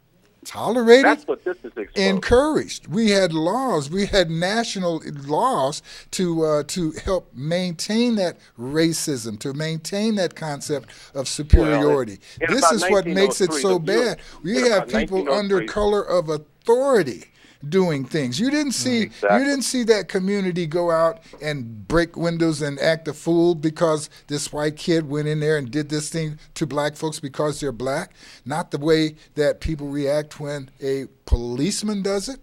Tolerated? That's what this is exposed. Encouraged. We had laws. We had national laws to help maintain that racism, to maintain that concept of superiority. This is what makes it so bad. We have people under color of authority doing things. You didn't see that community go out and break windows and act a fool because this white kid went in there and did this thing to black folks because they're black. Not the way that people react when a policeman does it,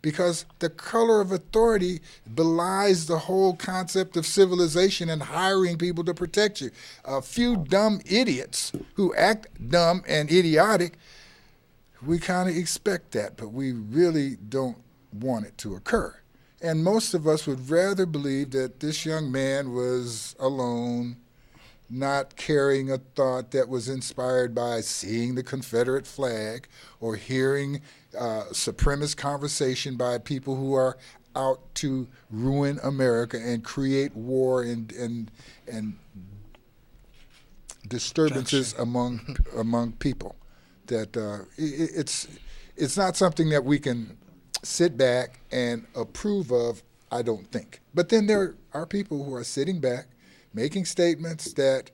because the color of authority belies the whole concept of civilization and hiring people to protect you. A few dumb idiots who act dumb and idiotic, we kind of expect that, but we really don't want it to occur. And most of us would rather believe that this young man was alone, not carrying a thought that was inspired by seeing the Confederate flag or hearing supremacist conversation by people who are out to ruin America and create war and disturbances among people. That it's not something that we can sit back and approve of, I don't think. But then there are people who are sitting back, making statements that,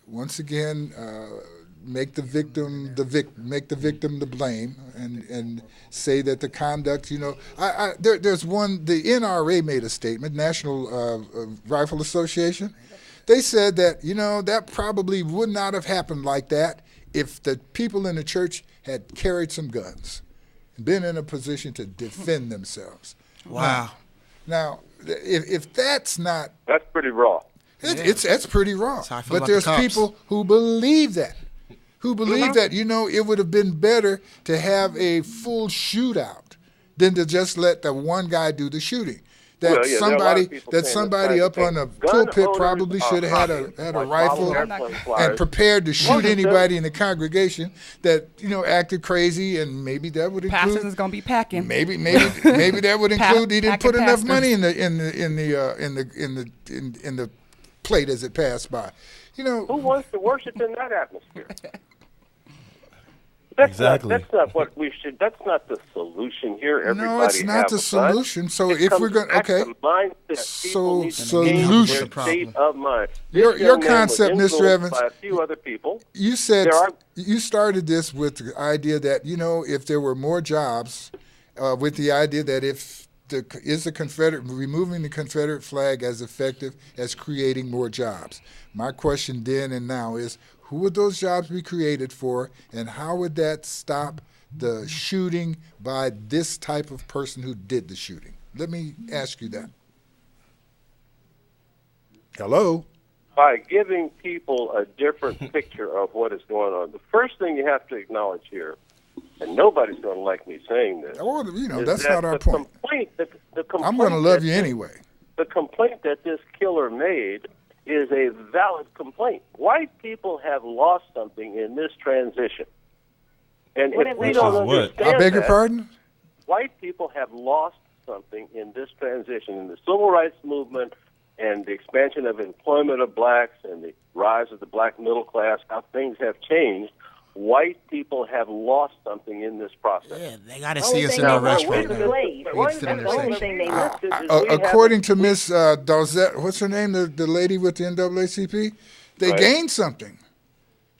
once again, make the victim the blame, and say that the conduct. There's one. The NRA made a statement, National Rifle Association. They said that that probably would not have happened like that if the people in the church had carried some guns, been in a position to defend themselves. Wow. Now, if that's not, That's pretty raw. that's pretty raw. That's how I feel But about there's the cops. people who believe that. That, it would have been better to have a full shootout than to just let the one guy do the shooting. That Well, yeah, there are a lot of people saying somebody the up same on the thing. Gun pulpit owners probably are should have hot. had a Like rifle airplane and flyers. prepared to shoot Wasn't anybody in the congregation that acted crazy, and maybe that would include Pastors is gonna be packing. maybe that would include he didn't packing put enough pastors. money in the plate as it passed by. Who wants to worship in that atmosphere? That's Exactly. That's not what we should. That's not the solution here. Everybody No, it's not have the a gun. solution. So It if comes we're going, back okay, to mindset. People need to change solution. their state of mind. Your This young man concept, was Mr. influenced Evans, by a few other people. You said There are- you started this with the idea that if there were more jobs, with the idea that if removing the Confederate flag as effective as creating more jobs. My question then and now is, who would those jobs be created for, and how would that stop the shooting by this type of person who did the shooting? Let me ask you that. Hello? By giving people a different picture of what is going on. The first thing you have to acknowledge here, and nobody's going to like me saying this. Well, is that's that not our the point. The complaint I'm going to love that you this- anyway. The complaint that this killer made is a valid complaint. White people have lost something in this transition. And if we don't understand I beg your that, pardon? white people have lost something in this transition, in the civil rights movement and the expansion of employment of blacks and the rise of the black middle class, how things have changed. White people have lost something in this process. Yeah, they got to see us in the restaurant. According to Miss Dozette, what's her name, the lady with the NAACP, they gained something.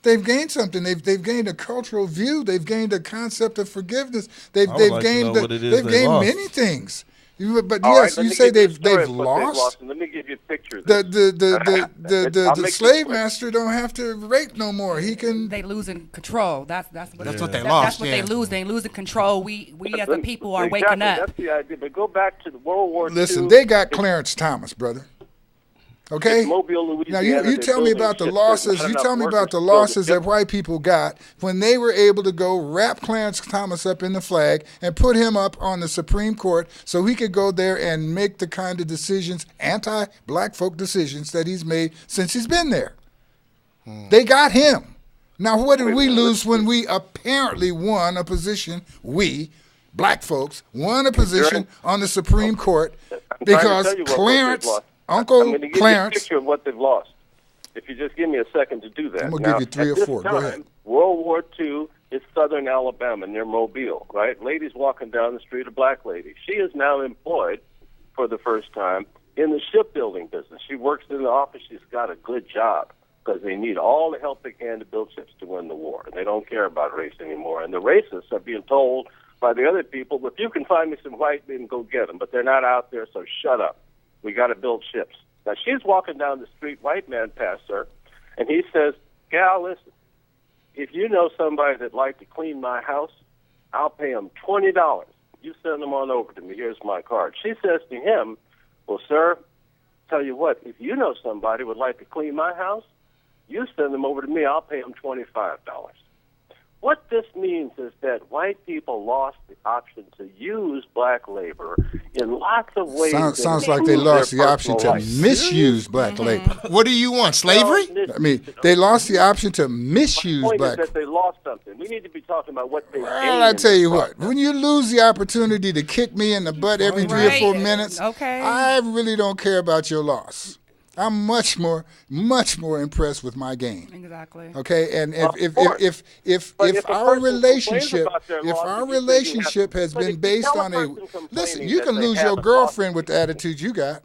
They've gained something. They've gained a cultural view. They've gained a concept of forgiveness. They've gained many things. But yes, you say they've lost. Let me give you a picture. The slave master don't have to rape no more. He can. They losing control. That's what they lost. That's what they lose. They losing control. We as a people are waking up. That's the idea. But go back to the World War II. Listen, they got Clarence Thomas, brother. Okay. Mobile, Now Louisiana, you tell me about the losses. You tell me about the losses that white people got when they were able to go wrap Clarence Thomas up in the flag and put him up on the Supreme Court so he could go there and make the kind of decisions, anti-black folk decisions that he's made since he's been there. They got him. Now what did we lose when we apparently won a position? We, black folks, won a position on the Supreme Court because Clarence. Uncle I'm going to give Clarence. you a picture of what they've lost. If you just give me a second to do that. I'm going to give you 3 or 4. Go ahead. World War II is southern Alabama near Mobile, right? Ladies walking down the street, a black lady. She is now employed for the first time in the shipbuilding business. She works in the office. She's got a good job because they need all the help they can to build ships to win the war. They don't care about race anymore. And the racists are being told by the other people, if you can find me some white men, go get them. But they're not out there, so shut up. We got to build ships. Now, she's walking down the street, white man passed her, and he says, Gal, listen, if you know somebody that'd like to clean my house, I'll pay him $20. You send them on over to me. Here's my card. She says to him, well, sir, tell you what, if you know somebody would like to clean my house, you send them over to me. I'll pay them $25. What this means is that white people lost the option to use black labor in lots of ways. Sounds like they lost the option to misuse black labor. What do you want, slavery? I mean, they lost the option to misuse The point black. is that they lost something. We need to be talking about what they Well, I tell you what, when you lose the opportunity to kick me in the butt every 3 or 4 minutes, I really don't care about your loss. I'm much more impressed with my game. Exactly. Okay, and if our relationship has been based on listen, you can lose your girlfriend with the attitude you got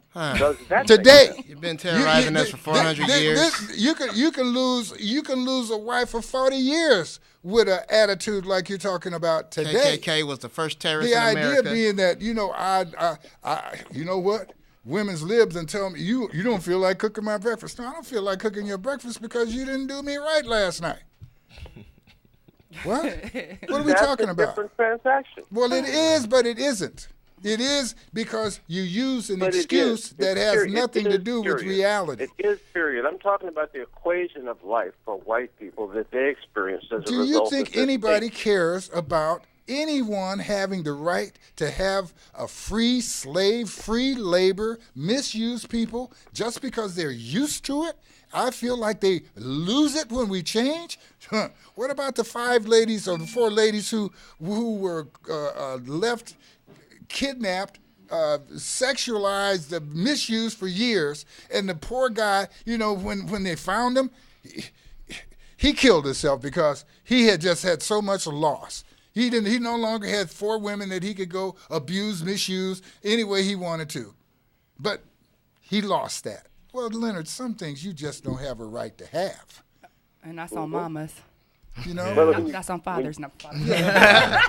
today. You've been terrorizing us for 400 years. You can lose a wife for 40 years with an attitude like you're talking about today. KKK was the first terrorist in America. The idea being that I you know what? Women's libs and tell me you don't feel like cooking my breakfast. No, I don't feel like cooking your breakfast because you didn't do me right last night. What? What are we That's talking a about? different transaction. Well, it is, but it isn't. It is because you use an But excuse that has period. nothing It to is do with period. reality. It is period. I'm talking about the equation of life for white people that they experienced as a Do result you of think this anybody hate. cares about anyone having the right to have a free slave, free labor, misuse people just because they're used to it? I feel like they lose it when we change. What about the 5 ladies or the 4 ladies who were left kidnapped, sexualized, misused for years, and the poor guy, when they found him, he killed himself because he had just had so much loss. He no longer had 4 women that he could go abuse, misuse any way he wanted to. But he lost that. Well, Leonard, some things you just don't have a right to have. And that's on mamas. You know? That's on fathers, not fathers. Yeah,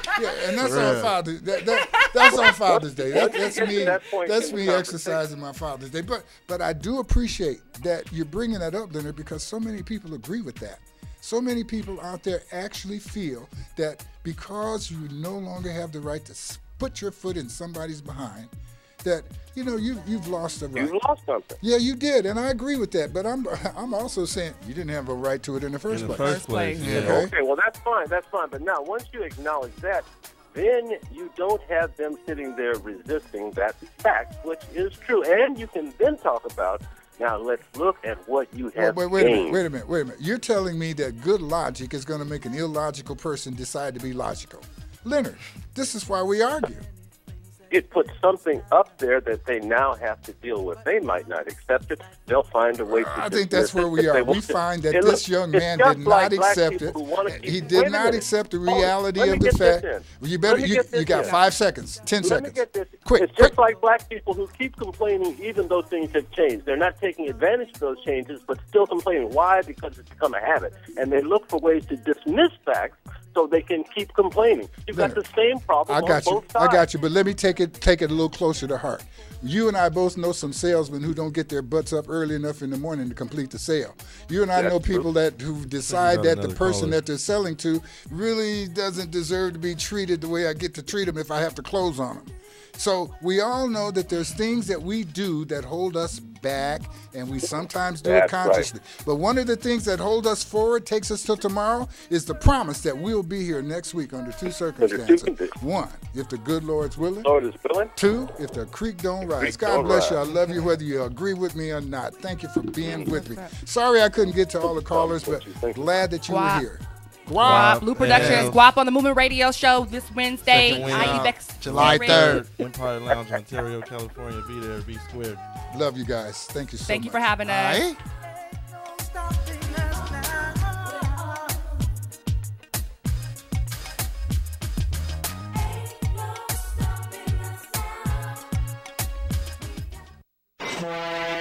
and that's on Father's that's on Father's Day. That's me exercising my Father's Day. But I do appreciate that you're bringing that up, Leonard, because so many people agree with that. So many people out there actually feel that because you no longer have the right to put your foot in somebody's behind, that you've lost the right. You lost something. Yeah, you did, and I agree with that. But I'm also saying you didn't have a right to it in the first place. Yeah. Okay, well that's fine. But now once you acknowledge that, then you don't have them sitting there resisting that fact, which is true, and you can then talk about. Now let's look at what you have gained. Wait a minute. You're telling me that good logic is going to make an illogical person decide to be logical. Leonard, this is why we argue. It puts something up there that they now have to deal with. They might not accept it. They'll find a way to I think that's where we are. We find that this young man did not accept it. He did not accept the reality of the fact. You got 5 seconds, 10 Let me seconds. get this. Quick. It's just like black people who keep complaining even though things have changed. They're not taking advantage of those changes, but still complaining. Why? Because it's become a habit. And they look for ways to dismiss facts so they can keep complaining. You've got the same problem on both sides. I got you, but let me take it a little closer to heart. You and I both know some salesmen who don't get their butts up early enough in the morning to complete the sale. You and I know people who decide that the person that they're selling to really doesn't deserve to be treated the way I get to treat them if I have to close on them. So we all know that there's things that we do that hold us back, and we sometimes do it consciously. Right. But one of the things that hold us forward, takes us till tomorrow, is the promise that we'll be here next week under 2 circumstances. 1, if the good Lord's willing. Lord is willing. 2, if the creek don't rise. God bless you. I love you whether you agree with me or not. Thank you for being with me. Sorry I couldn't get to all the callers, but glad that you were here. Guap. Blue Productions, Guap on the Movement Radio Show this Wednesday, July 3rd. Empire Lounge, Ontario, California. Be there, be squared. Love you guys. Thank you so much. Thank you for having us. Aye.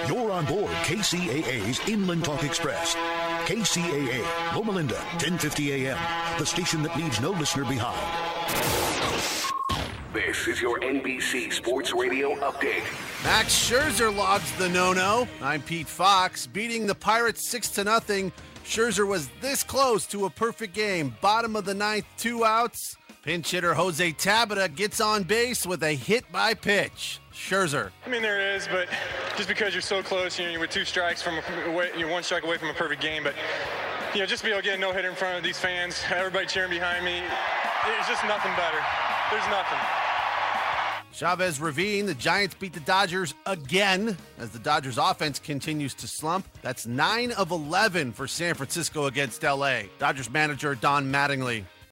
You're on board KCAA's Inland Talk Express. KCAA, Loma Linda, 1050 AM, the station that leaves no listener behind. This is your NBC Sports Radio update. Max Scherzer logs the no-no. I'm Pete Fox. Beating the Pirates 6-0. Scherzer was this close to a perfect game. Bottom of the 9th, 2 outs. Pinch hitter Jose Tabata gets on base with a hit by pitch. Scherzer. I mean, there it is, but just because you're so close, you're 2 strikes from you're 1 strike away from a perfect game. But just be able to get a no-hitter in front of these fans, everybody cheering behind me, it's just nothing better. There's nothing. Chavez Ravine, the Giants beat the Dodgers again as the Dodgers offense continues to slump. That's 9 of 11 for San Francisco against LA. Dodgers manager Don Mattingly.